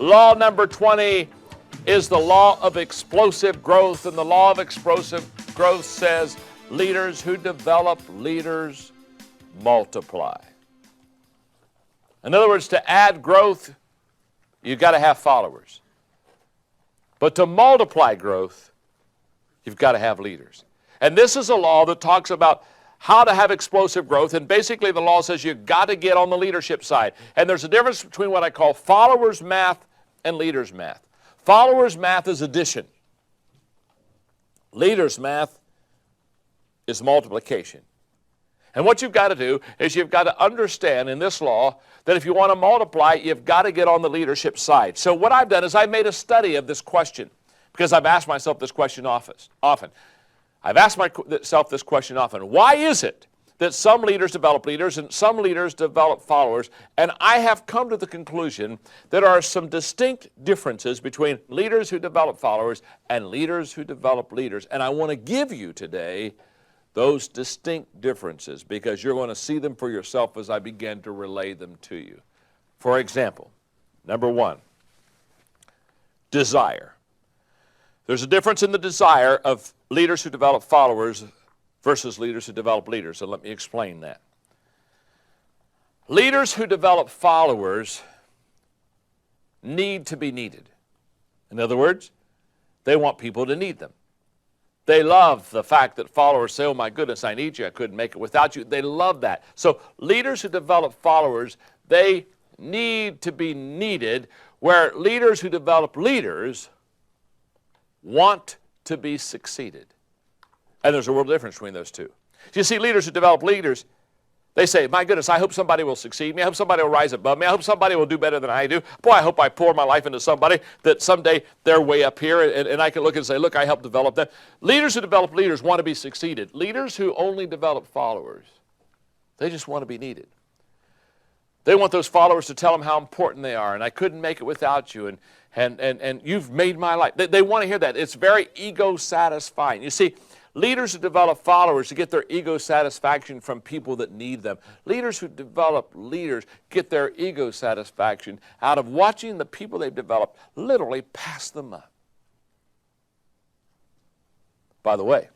Law number 20 is the law of explosive growth, and the law of explosive growth says leaders who develop leaders multiply. In other words, to add growth, you've got to have followers. But to multiply growth, you've got to have leaders. And this is a law that talks about how to have explosive growth, and basically the law says you've got to get on the leadership side. And there's a difference between what I call followers math and leaders math. Followers math is addition. Leaders math is multiplication. And what you've got to do is you've got to understand in this law that if you want to multiply, you've got to get on the leadership side. So what I've done is I've made a study of this question because I've asked myself this question often. I've asked myself this question often. Why is it that some leaders develop leaders and some leaders develop followers? And I have come to the conclusion that there are some distinct differences between leaders who develop followers and leaders who develop leaders. And I want to give you today those distinct differences because you're going to see them for yourself as I begin to relay them to you. For example, number one, desire. There's a difference in the desire of leaders who develop followers versus leaders who develop leaders, and let me explain that. Leaders who develop followers need to be needed. In other words, they want people to need them. They love the fact that followers say, oh my goodness, I need you, I couldn't make it without you. They love that. So leaders who develop followers, they need to be needed, where leaders who develop leaders want to be succeeded. And there's a world difference between those two. You see, leaders who develop leaders, they say, my goodness, I hope somebody will succeed me. I hope somebody will rise above me. I hope somebody will do better than I do. Boy, I hope I pour my life into somebody that someday they're way up here and I can look and say, look, I helped develop them. Leaders who develop leaders want to be succeeded. Leaders who only develop followers, they just want to be needed. They want those followers to tell them how important they are, and I couldn't make it without you, and you've made my life. They want to hear that. It's very ego-satisfying. You see, leaders who develop followers to get their ego satisfaction from people that need them. Leaders who develop leaders get their ego satisfaction out of watching the people they've developed literally pass them up. By the way,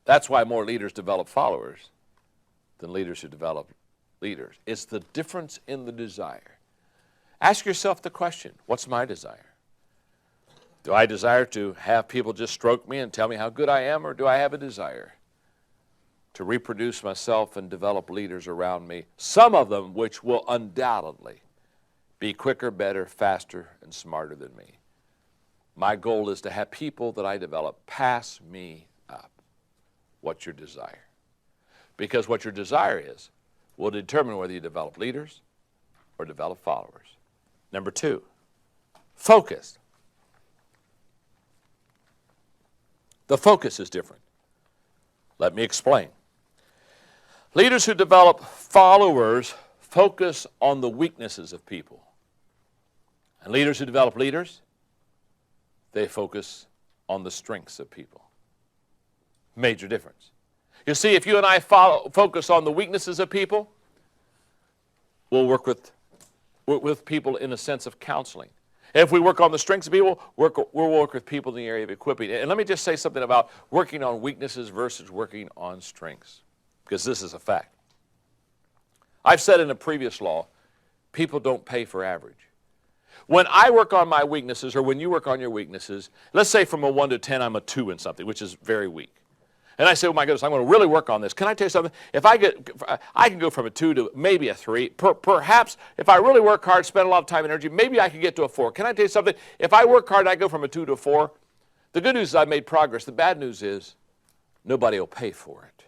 that's why more leaders develop followers than leaders who develop leaders. It's the difference in the desire. Ask yourself the question, what's my desire? Do I desire to have people just stroke me and tell me how good I am, or do I have a desire to reproduce myself and develop leaders around me, some of them which will undoubtedly be quicker, better, faster, and smarter than me? My goal is to have people that I develop pass me up. What's your desire? Because what your desire is will determine whether you develop leaders or develop followers. Number two, focus. The focus is different. Let me explain. Leaders who develop followers focus on the weaknesses of people. And leaders who develop leaders, they focus on the strengths of people. Major difference. You see, if you and I focus on the weaknesses of people, we'll work with people in a sense of counseling. If we work on the strengths of people, we'll work with people in the area of equipping. And let me just say something about working on weaknesses versus working on strengths, because this is a fact. I've said in a previous law, people don't pay for average. When I work on my weaknesses, or when you work on your weaknesses, let's say from a 1 to 10, I'm a 2 in something, which is very weak. And I say, oh my goodness, I'm going to really work on this. Can I tell you something? I can go from a 2 to maybe a 3. Perhaps if I really work hard, spend a lot of time and energy, maybe I can get to a 4. Can I tell you something? If I work hard, I go from a 2 to a 4. The good news is I've made progress. The bad news is nobody will pay for it,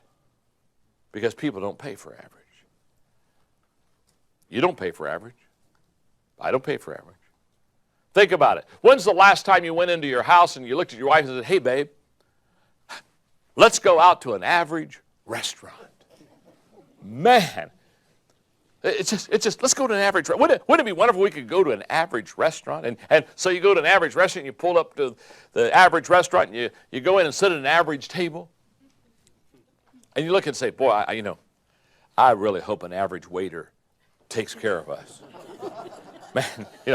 because people don't pay for average. You don't pay for average. I don't pay for average. Think about it. When's the last time you went into your house and you looked at your wife and said, hey, babe, let's go out to an average restaurant? Man, it's just let's go to an average restaurant. Wouldn't it be wonderful if we could go to an average restaurant? And so you go to an average restaurant, you pull up to the average restaurant, and you go in and sit at an average table. And you look and say, boy, I really hope an average waiter takes care of us. Man, we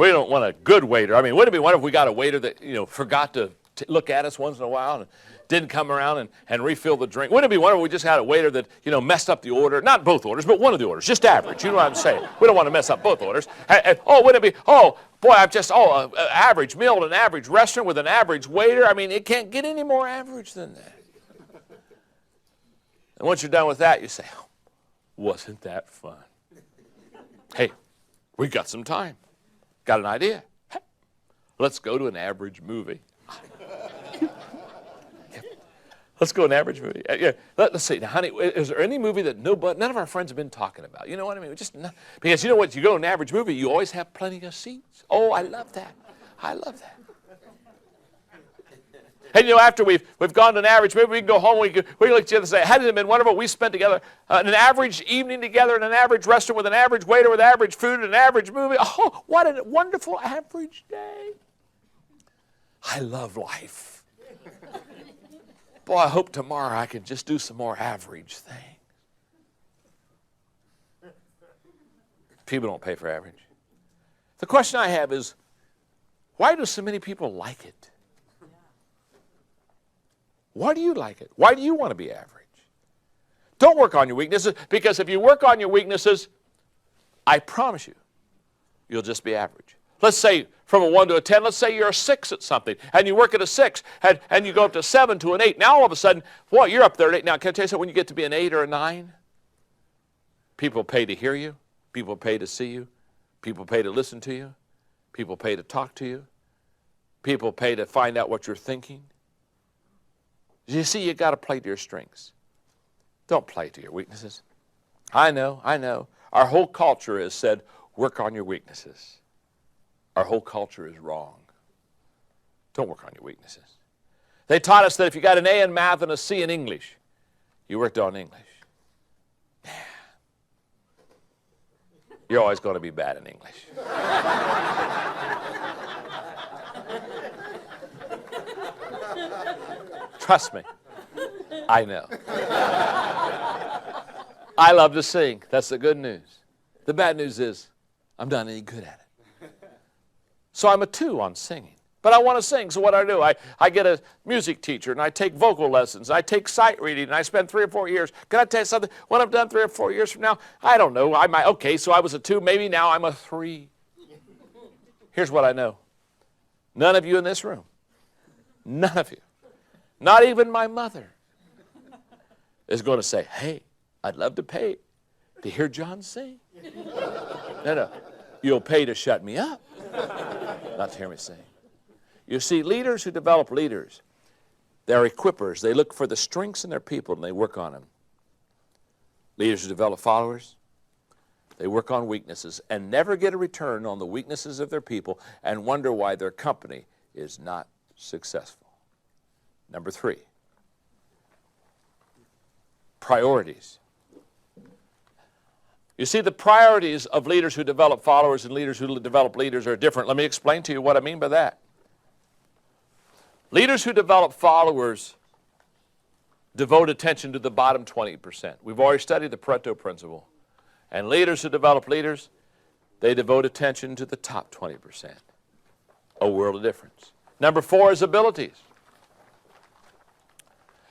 don't want a good waiter. I mean, wouldn't it be wonderful if we got a waiter that, forgot to look at us once in a while and didn't come around and refill the drink? Wouldn't it be wonderful if we just had a waiter that, messed up the order? Not both orders, but one of the orders, just average. You know what I'm saying? We don't want to mess up both orders. Wouldn't it be, average meal at an average restaurant with an average waiter? I mean, it can't get any more average than that. And once you're done with that, you say, oh, wasn't that fun? Hey, we got some time. Got an idea? Hey, let's go to an average movie. Let's go to an average movie. Let's see. Now, honey, is there any movie that none of our friends have been talking about? You know what I mean? Because you know what? You go to an average movie, you always have plenty of seats. Oh, I love that. I love that. And after we've gone to an average movie, we can go home, we can look at each other and say, hadn't it been wonderful? We spent together an average evening together in an average restaurant with an average waiter with average food and an average movie. Oh, what a wonderful average day. I love life. Boy, I hope tomorrow I can just do some more average things. People don't pay for average. The question I have is, why do so many people like it? Why do you like it? Why do you want to be average? Don't work on your weaknesses, because if you work on your weaknesses, I promise you, you'll just be average. Let's say from a 1 to a 10, let's say you're a 6 at something, and you work at a 6, and you go up to 7 to an 8. Now all of a sudden, you're up there at 8. Now, can I tell you something? When you get to be an 8 or a 9, people pay to hear you. People pay to see you. People pay to listen to you. People pay to talk to you. People pay to find out what you're thinking. You see, you got to play to your strengths. Don't play to your weaknesses. I know. Our whole culture has said, work on your weaknesses. Our whole culture is wrong. Don't work on your weaknesses. They taught us that if you got an A in math and a C in English, you worked on English. You're always going to be bad in English. Trust me, I know. I love to sing. That's the good news. The bad news is I'm not any good at it. So I'm a 2 on singing. But I want to sing, so what do? I get a music teacher, and I take vocal lessons, I take sight reading, and I spend 3 or 4 years. Can I tell you something? When I'm done 3 or 4 years from now, I don't know. So I was a 2, maybe now I'm a 3. Here's what I know. None of you in this room, none of you, not even my mother, is going to say, hey, I'd love to pay to hear John sing. No. You'll pay to shut me up, not to hear me sing. You see, leaders who develop leaders, they're equippers. They look for the strengths in their people and they work on them. Leaders who develop followers, they work on weaknesses and never get a return on the weaknesses of their people and wonder why their company is not successful. Number 3, priorities. You see, the priorities of leaders who develop followers and leaders who develop leaders are different. Let me explain to you what I mean by that. Leaders who develop followers devote attention to the bottom 20%. We've already studied the Pareto principle. And leaders who develop leaders, they devote attention to the top 20%. A world of difference. Number 4 is abilities.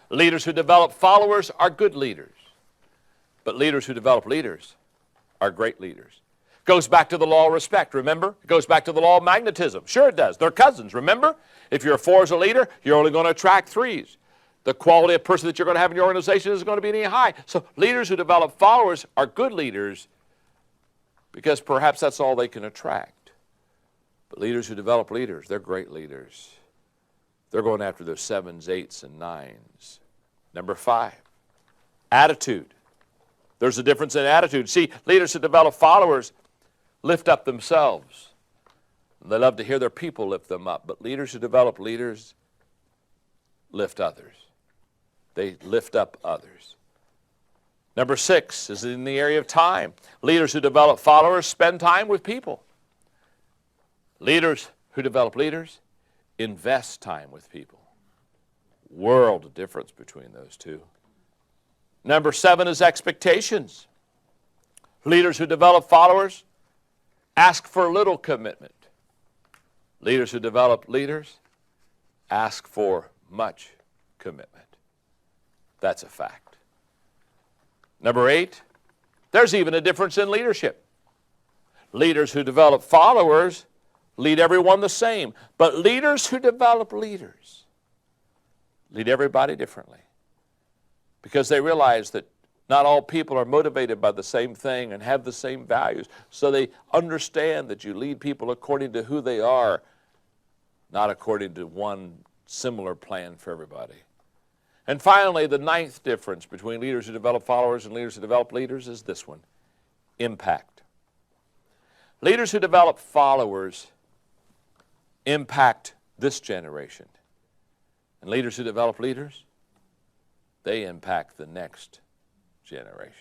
Leaders who develop followers are good leaders. But leaders who develop leaders are great leaders. Goes back to the law of respect, remember? It goes back to the law of magnetism. Sure it does. They're cousins, remember? If you're a 4 as a leader, you're only going to attract 3s. The quality of person that you're going to have in your organization isn't going to be any high. So leaders who develop followers are good leaders because perhaps that's all they can attract. But leaders who develop leaders, they're great leaders. They're going after their 7s, 8s, and 9s. Number 5, attitude. There's a difference in attitude. See, leaders who develop followers lift up themselves. They love to hear their people lift them up. But leaders who develop leaders lift others. They lift up others. Number 6 is in the area of time. Leaders who develop followers spend time with people. Leaders who develop leaders invest time with people. World of difference between those two. Number 7 is expectations. Leaders who develop followers ask for little commitment. Leaders who develop leaders ask for much commitment. That's a fact. Number 8, there's even a difference in leadership. Leaders who develop followers lead everyone the same, but leaders who develop leaders lead everybody differently because they realize that not all people are motivated by the same thing and have the same values, so they understand that you lead people according to who they are, not according to one similar plan for everybody. And finally, the 9th difference between leaders who develop followers and leaders who develop leaders is this one: impact. Leaders who develop followers impact this generation. And leaders who develop leaders, they impact the next generation.